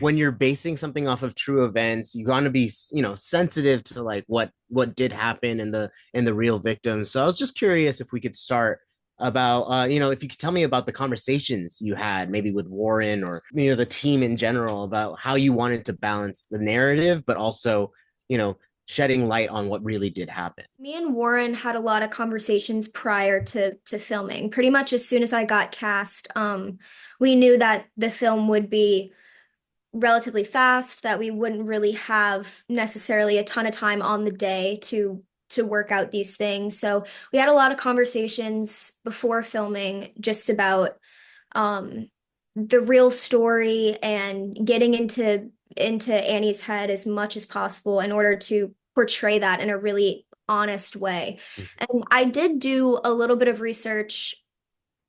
when you're basing something off of true events, you want to be, sensitive to like what did happen and the real victims. So I was just curious if we could start about if you could tell me about the conversations you had maybe with Warren or the team in general about how you wanted to balance the narrative but also you know shedding light on what really did happen. Me and Warren had a lot of conversations prior to filming. Pretty much as soon as I got cast, we knew that the film would be relatively fast, that we wouldn't really have necessarily a ton of time on the day to work out these things. So we had a lot of conversations before filming just about um, the real story and getting into Annie's head as much as possible in order to portray that in a really honest way. And I did do a little bit of research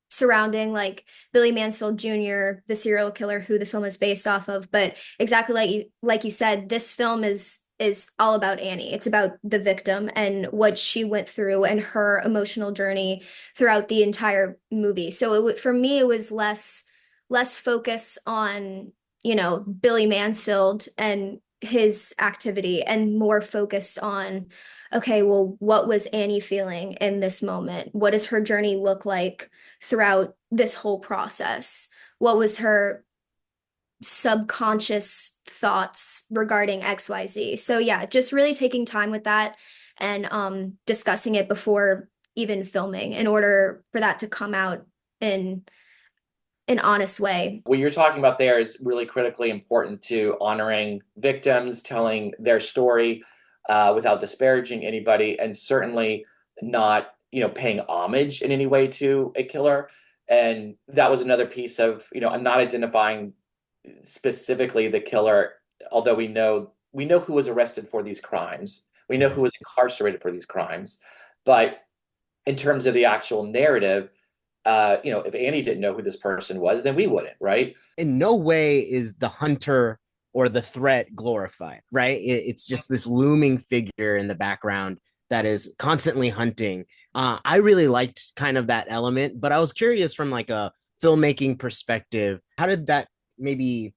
surrounding like Billy Mansfield Jr., the serial killer who the film is based off of, but exactly like you said, this film is all about Annie. It's about the victim and what she went through and her emotional journey throughout the entire movie. So for me, it was less focus on, Billy Mansfield and his activity and more focused on, okay, well, what was Annie feeling in this moment? What does her journey look like throughout this whole process? What was her subconscious thoughts regarding XYZ? So yeah, just really taking time with that and discussing it before even filming in order for that to come out in an honest way. What you're talking about there is really critically important to honoring victims, telling their story without disparaging anybody, and certainly not, paying homage in any way to a killer. And that was another piece of, not identifying specifically the killer, although we know who was arrested for these crimes. We know who was incarcerated for these crimes. But in terms of the actual narrative, if Annie didn't know who this person was, then we wouldn't, right? In no way is the hunter or the threat glorified, right? It's just this looming figure in the background that is constantly hunting. I really liked kind of that element, but I was curious from like a filmmaking perspective, how did that maybe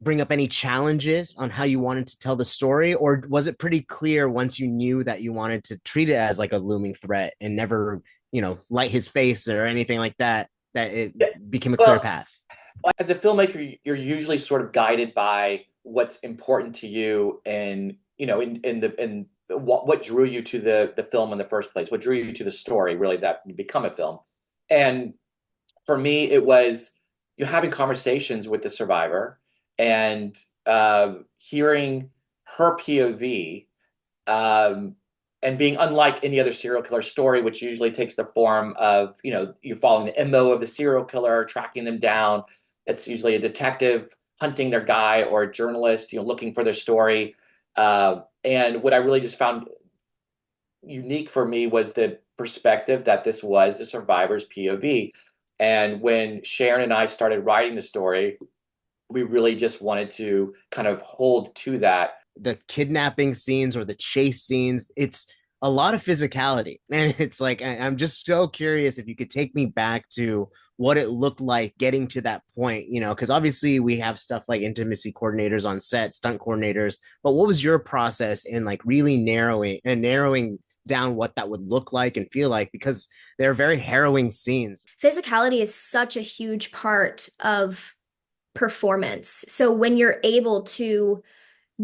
bring up any challenges on how you wanted to tell the story, or was it pretty clear once you knew that you wanted to treat it as like a looming threat and never, light his face or anything like that, that it Yeah. became a clear Well, path? as a filmmaker, you're usually sort of guided by what's important to you, and in what drew you to the film in the first place, what drew you to the story, really, that would become a film. And for me, it was you having conversations with the survivor and hearing her POV, um, and being unlike any other serial killer story, which usually takes the form of, you're following the MO of the serial killer, tracking them down. It's usually a detective hunting their guy or a journalist, looking for their story. And what I really just found unique for me was the perspective that this was the survivor's POV. And when Sharon and I started writing the story, we really just wanted to kind of hold to that. The kidnapping scenes or the chase scenes, it's a lot of physicality. And it's like, I'm just so curious if you could take me back to what it looked like getting to that point, because obviously we have stuff like intimacy coordinators on set, stunt coordinators, but what was your process in like really narrowing down what that would look like and feel like? Because they're very harrowing scenes. Physicality is such a huge part of performance. So when you're able to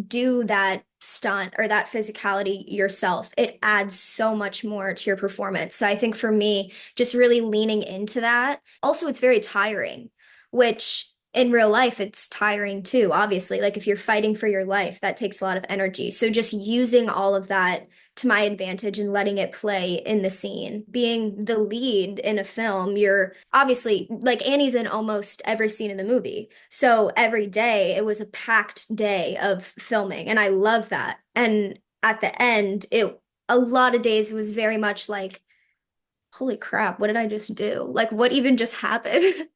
do that stunt or that physicality yourself, it adds so much more to your performance. So I think for me, just really leaning into that. Also, it's very tiring, which in real life, it's tiring too, obviously. Like if you're fighting for your life, that takes a lot of energy. So just using all of that to my advantage and letting it play in the scene. Being the lead in a film, you're obviously like Annie's in almost every scene in the movie. So every day it was a packed day of filming, and I love that. And at the end, it a lot of days it was very much like, holy crap, what did I just do? Like what even just happened?